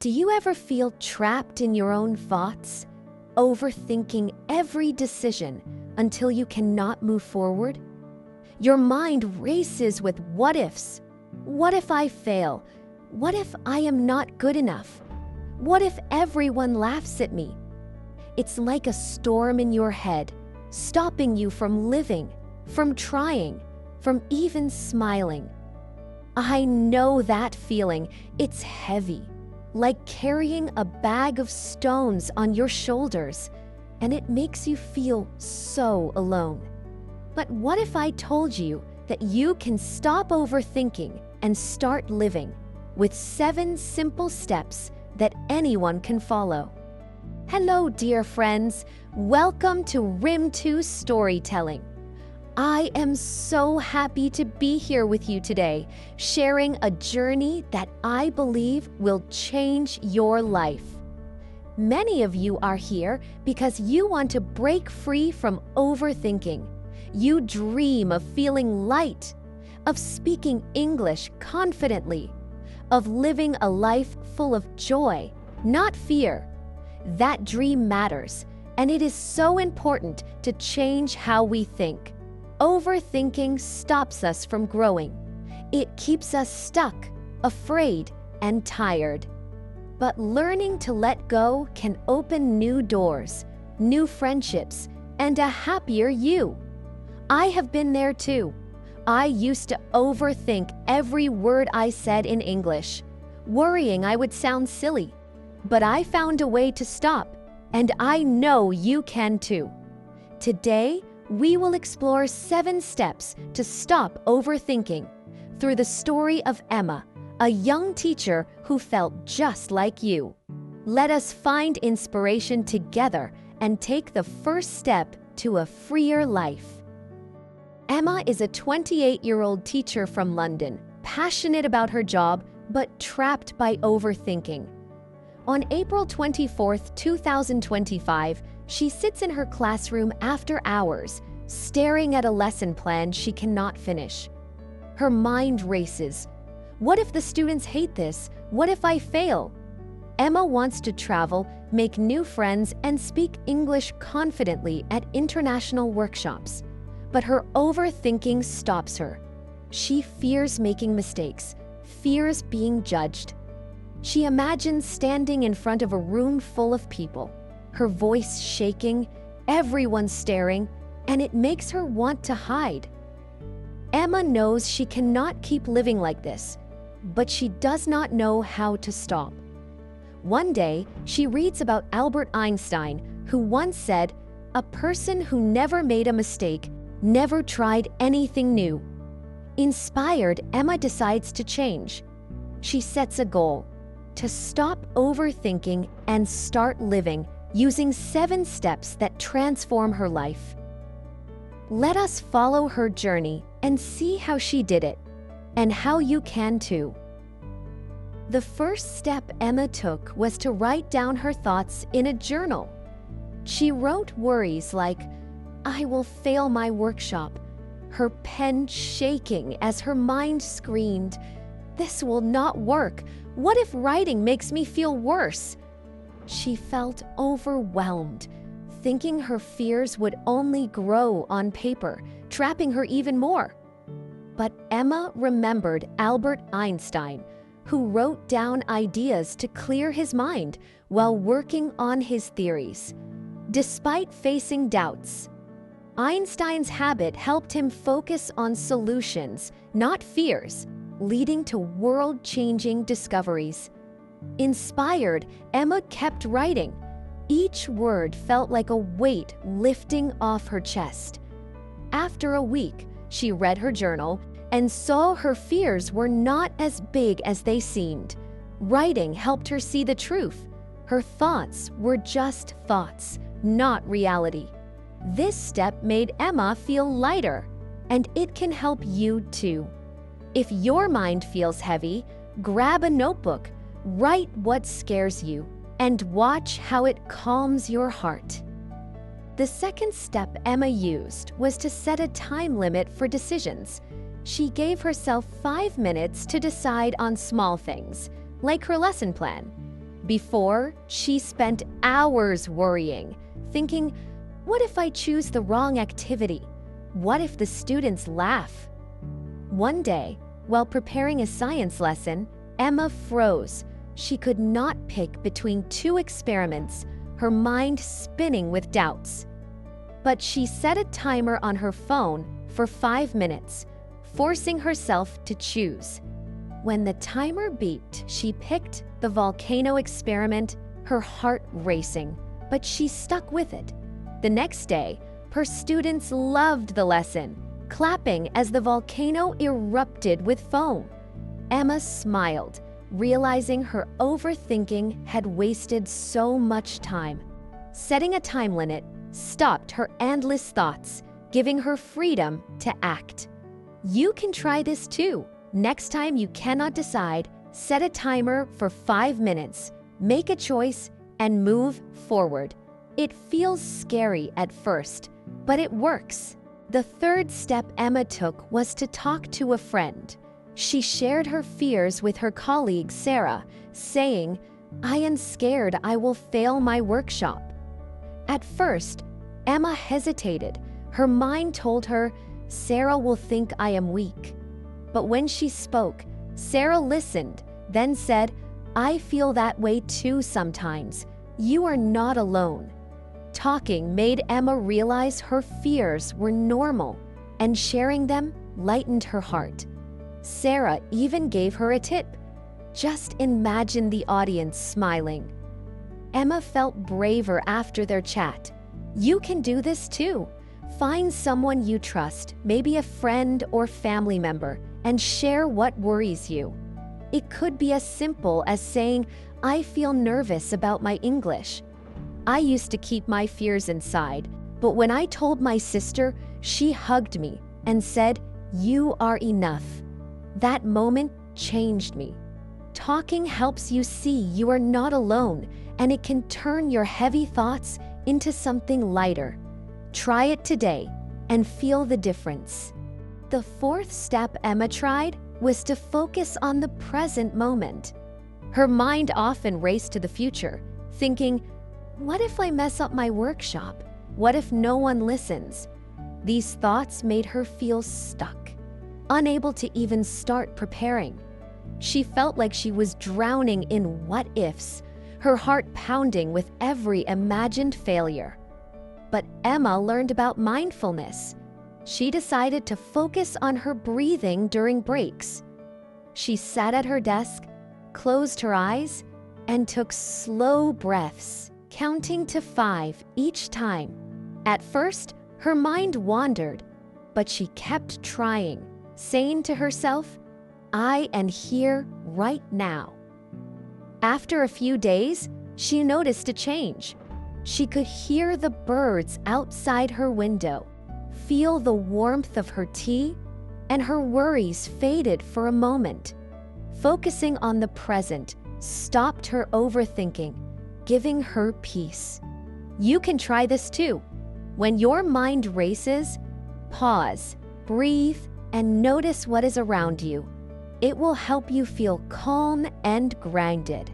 Do you ever feel trapped in your own thoughts, overthinking every decision until you cannot move forward? Your mind races with what ifs. What if I fail? What if I am not good enough? What if everyone laughs at me? It's like a storm in your head, stopping you from living, from trying, from even smiling. I know that feeling. It's heavy, like carrying a bag of stones on your shoulders, and it makes you feel so alone. But what if I told you that you can stop overthinking and start living with 7 simple steps that anyone can follow? Hello, dear friends. Welcome to Rim2 Storytelling. I am so happy to be here with you today, sharing a journey that I believe will change your life. Many of you are here because you want to break free from overthinking. You dream of feeling light, of speaking English confidently, of living a life full of joy, not fear. That dream matters, and it is so important to change how we think. Overthinking stops us from growing. It keeps us stuck, afraid, and tired. But learning to let go can open new doors, new friendships, and a happier you. I have been there too. I used to overthink every word I said in English, worrying I would sound silly. But I found a way to stop, and I know you can too. Today, we will explore 7 steps to stop overthinking through the story of Emma, a young teacher who felt just like you. Let us find inspiration together and take the first step to a freer life. Emma is a 28-year-old teacher from London, passionate about her job but trapped by overthinking. On April 24, 2025, she sits in her classroom after hours, staring at a lesson plan she cannot finish. Her mind races. What if the students hate this? What if I fail? Emma wants to travel, make new friends, and speak English confidently at international workshops. But her overthinking stops her. She fears making mistakes, fears being judged. She imagines standing in front of a room full of people, her voice shaking, everyone staring, and it makes her want to hide. Emma knows she cannot keep living like this, but she does not know how to stop. One day, she reads about Albert Einstein, who once said, "A person who never made a mistake never tried anything new." Inspired, Emma decides to change. She sets a goal: to stop overthinking and start living, using 7 steps that transform her life. Let us follow her journey and see how she did it, and how you can too. The first step Emma took was to write down her thoughts in a journal. She wrote worries like, "I will fail my workshop," her pen shaking as her mind screamed, "This will not work. What if writing makes me feel worse?" She felt overwhelmed, thinking her fears would only grow on paper, trapping her even more. But Emma remembered Albert Einstein, who wrote down ideas to clear his mind while working on his theories. Despite facing doubts, Einstein's habit helped him focus on solutions, not fears, leading to world-changing discoveries. Inspired, Emma kept writing. Each word felt like a weight lifting off her chest. After a week, she read her journal and saw her fears were not as big as they seemed. Writing helped her see the truth. Her thoughts were just thoughts, not reality. This step made Emma feel lighter, and it can help you too. If your mind feels heavy, grab a notebook, write what scares you, and watch how it calms your heart. The second step Emma used was to set a time limit for decisions. She gave herself 5 minutes to decide on small things, like her lesson plan. Before, she spent hours worrying, thinking, what if I choose the wrong activity? What if the students laugh? One day, while preparing a science lesson, Emma froze. She could not pick between two experiments, her mind spinning with doubts. But she set a timer on her phone for 5 minutes, forcing herself to choose. When the timer beeped, she picked the volcano experiment, her heart racing, but she stuck with it. The next day, her students loved the lesson, clapping as the volcano erupted with foam. Emma smiled, realizing her overthinking had wasted so much time. Setting a time limit stopped her endless thoughts, giving her freedom to act. You can try this too. Next time you cannot decide, set a timer for 5 minutes, make a choice, and move forward. It feels scary at first, but it works. The third step Emma took was to talk to a friend. She shared her fears with her colleague Sarah, saying, "I am scared I will fail my workshop." At first, Emma hesitated. Her mind told her, "Sarah will think I am weak." But when she spoke, Sarah listened, then said, "I feel that way too sometimes. You are not alone." Talking made Emma realize her fears were normal, and sharing them lightened her heart. Sarah even gave her a tip. Just imagine the audience smiling. Emma felt braver after their chat. You can do this too. Find someone you trust, maybe a friend or family member, and share what worries you. It could be as simple as saying, "I feel nervous about my English. I used to keep my fears inside, but when I told my sister, she hugged me and said, 'You are enough.' That moment changed me." Talking helps you see you are not alone, and it can turn your heavy thoughts into something lighter. Try it today and feel the difference. The fourth step Emma tried was to focus on the present moment. Her mind often raced to the future, thinking, "What if I mess up my workshop? What if no one listens?" These thoughts made her feel stuck, unable to even start preparing. She felt like she was drowning in what-ifs, her heart pounding with every imagined failure. But Emma learned about mindfulness. She decided to focus on her breathing during breaks. She sat at her desk, closed her eyes, and took slow breaths, counting to 5 each time. At first, her mind wandered, but she kept trying, saying to herself, "I am here right now." After a few days, she noticed a change. She could hear the birds outside her window, feel the warmth of her tea, and her worries faded for a moment. Focusing on the present stopped her overthinking, giving her peace. You can try this too. When your mind races, pause, breathe, and notice what is around you. It will help you feel calm and grounded.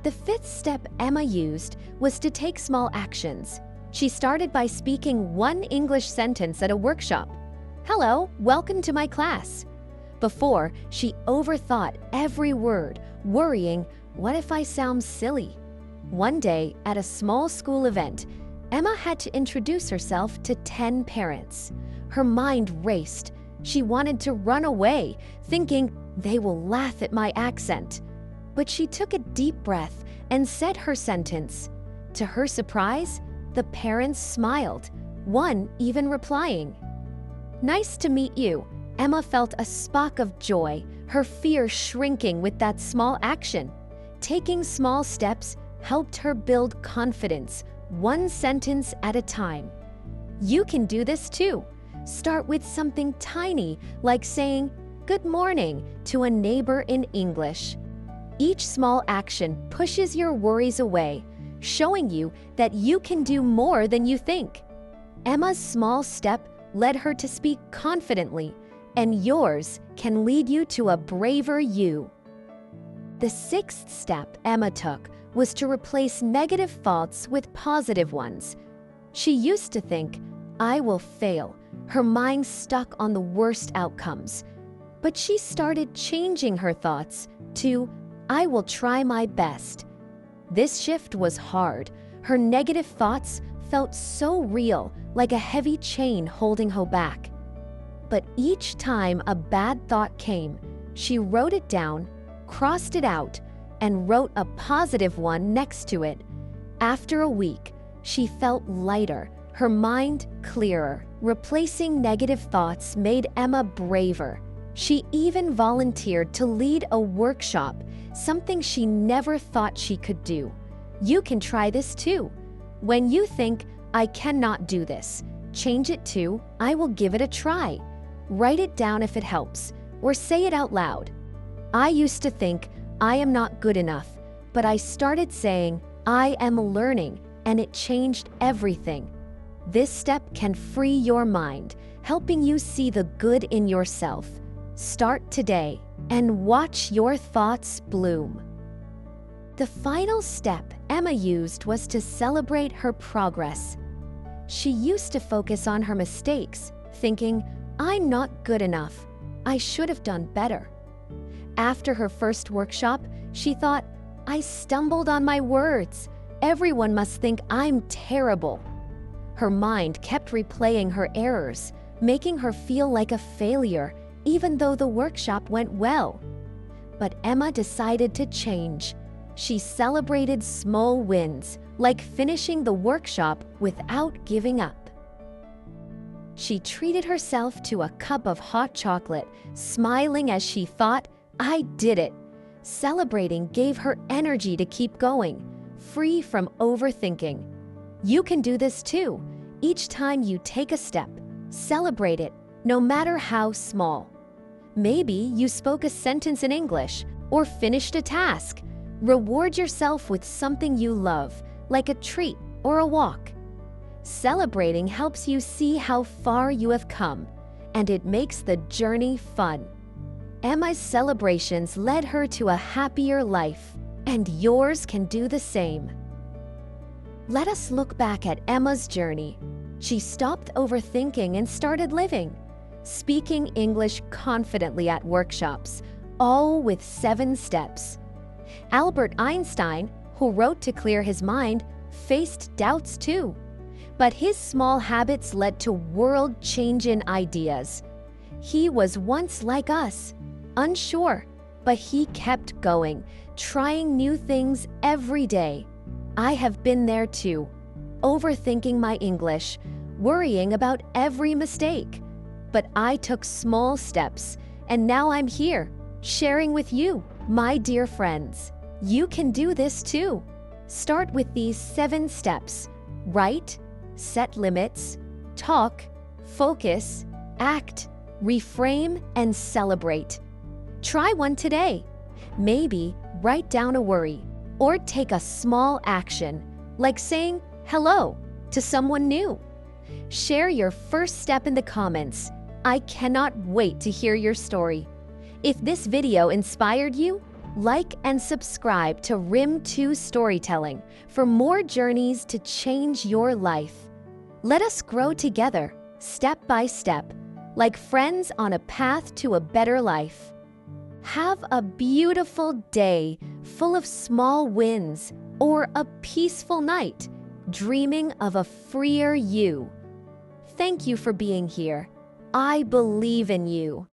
The fifth step Emma used was to take small actions. She started by speaking one English sentence at a workshop. "Hello, welcome to my class." Before, she overthought every word, worrying, "What if I sound silly?" One day, at a small school event, Emma had to introduce herself to 10 parents. Her mind raced. She wanted to run away, thinking, "They will laugh at my accent." But she took a deep breath and said her sentence. To her surprise, the parents smiled, one even replying, "Nice to meet you." Emma felt a spark of joy, her fear shrinking with that small action. Taking small steps helped her build confidence, one sentence at a time. You can do this too. Start with something tiny, like saying, "Good morning" to a neighbor in English. Each small action pushes your worries away, showing you that you can do more than you think. Emma's small step led her to speak confidently, and yours can lead you to a braver you. The sixth step Emma took was to replace negative thoughts with positive ones. She used to think, "I will fail," her mind stuck on the worst outcomes. But she started changing her thoughts to, "I will try my best." This shift was hard. Her negative thoughts felt so real, like a heavy chain holding her back. But each time a bad thought came, she wrote it down, crossed it out, and wrote a positive one next to it. After a week, she felt lighter, her mind clearer. Replacing negative thoughts made Emma braver. She even volunteered to lead a workshop, something she never thought she could do. You can try this too. When you think, "I cannot do this," change it to, "I will give it a try." Write it down if it helps, or say it out loud. I used to think, "I am not good enough," but I started saying, "I am learning," and it changed everything. This step can free your mind, helping you see the good in yourself. Start today and watch your thoughts bloom. The final step Emma used was to celebrate her progress. She used to focus on her mistakes, thinking, "I'm not good enough. I should have done better." After her first workshop, she thought, "I stumbled on my words. Everyone must think I'm terrible." Her mind kept replaying her errors, making her feel like a failure, even though the workshop went well. But Emma decided to change. She celebrated small wins, like finishing the workshop without giving up. She treated herself to a cup of hot chocolate, smiling as she thought, "I did it." Celebrating gave her energy to keep going, free from overthinking. You can do this too. Each time you take a step, celebrate it, no matter how small. Maybe you spoke a sentence in English or finished a task. Reward yourself with something you love, like a treat or a walk. Celebrating helps you see how far you have come, and it makes the journey fun. Emma's celebrations led her to a happier life, and yours can do the same. Let us look back at Emma's journey. She stopped overthinking and started living, speaking English confidently at workshops, all with 7 steps. Albert Einstein, who wrote to clear his mind, faced doubts too. But his small habits led to world-changing ideas. He was once like us, unsure, but he kept going, trying new things every day. I have been there too, overthinking my English, worrying about every mistake. But I took small steps, and now I'm here, sharing with you, my dear friends. You can do this too. Start with these 7 steps. Write, set limits, talk, focus, act, reframe, and celebrate. Try one today. Maybe write down a worry or take a small action, like saying hello to someone new. Share your first step in the comments. I cannot wait to hear your story. If this video inspired you, like and subscribe to Rim2 Storytelling for more journeys to change your life. Let us grow together, step by step, like friends on a path to a better life. Have a beautiful day full of small wins, or a peaceful night, dreaming of a freer you. Thank you for being here. I believe in you.